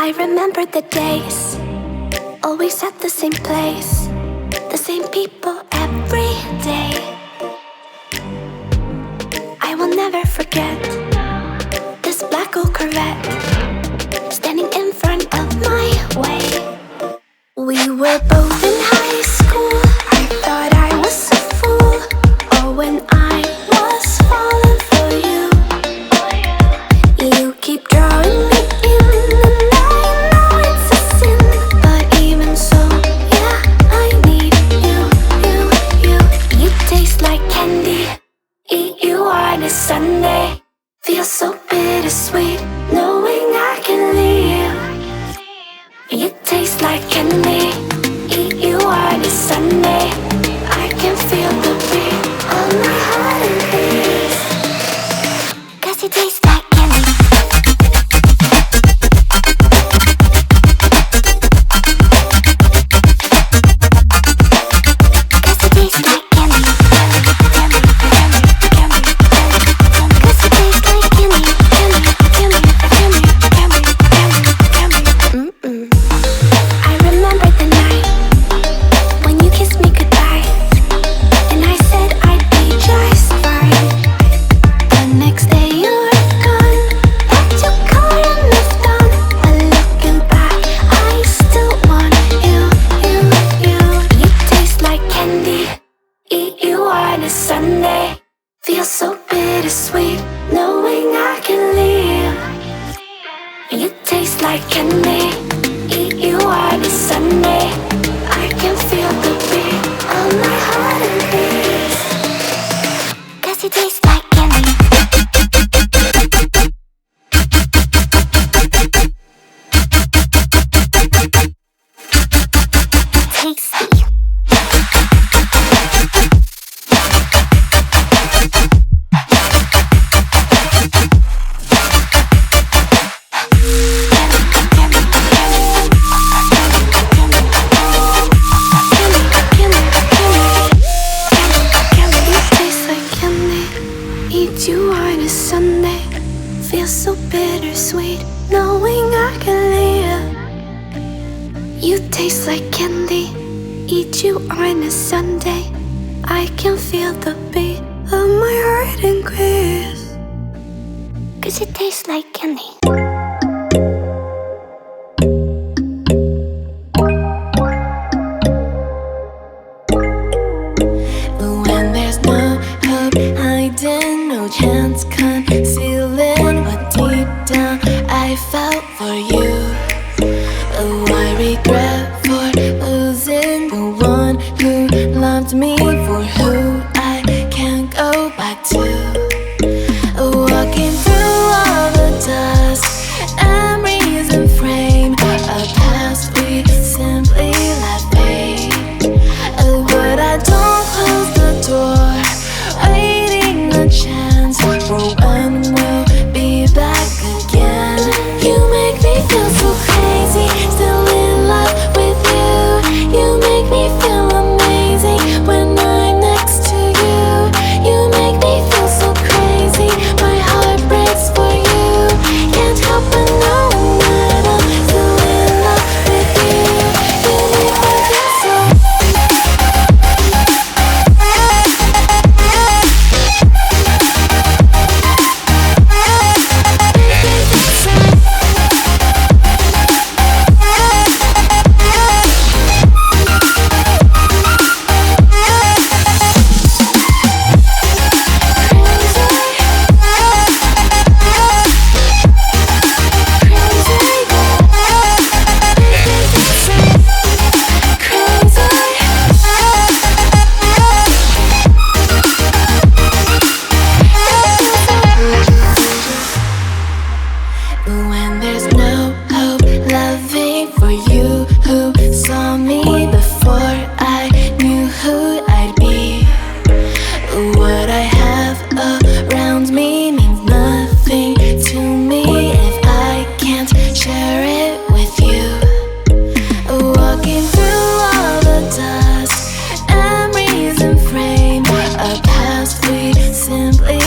I remember the days, always at the same place, the same people every day. I will never forget this black old Corvette standing in front of my way. We were both in high school. I thought I was a fool. Oh, when I was falling for you, you keep drawing me in, and I know it's a sin, but even so, yeah, I need you. You taste like candy. Eat you on a Sunday. Feels so bittersweet knowing I can leave. You taste like candy. Eat you on a Sunday. I can feel the beat of my heart and beats. 'Cause you taste like candy. Sunday feels so bittersweet knowing I can leave. You taste like candy. Eat you on a Sunday. I can feel the beat of my heart and beats. 'Cause you taste like candy. Tasty. You on a Sunday, feels so bittersweet knowing I can leave. You taste like candy. Eat you on a Sunday. I can feel the beat of my heart increase. 'Cause it tastes like candy. Chance concealing what deep down I felt for you. Oh, I regret for losing the one who loved me, for who I can't go back to. Walking through all the dust, memories and frame, a past we simply let fade. Oh, but I don't close the door, waiting a chance for when we'll be back again. You make me feel so crazy, still in love with you. You make me feel amazing when I'm next to you. You make me feel so crazy, my heart breaks for you. Can't help but knowing that I'm still in love with you. You make me feel so. When there's no hope, loving for you who saw me before I knew who I'd be. What I have around me means nothing to me if I can't share it with you. Walking through all the dust, memories and frame, a past we simply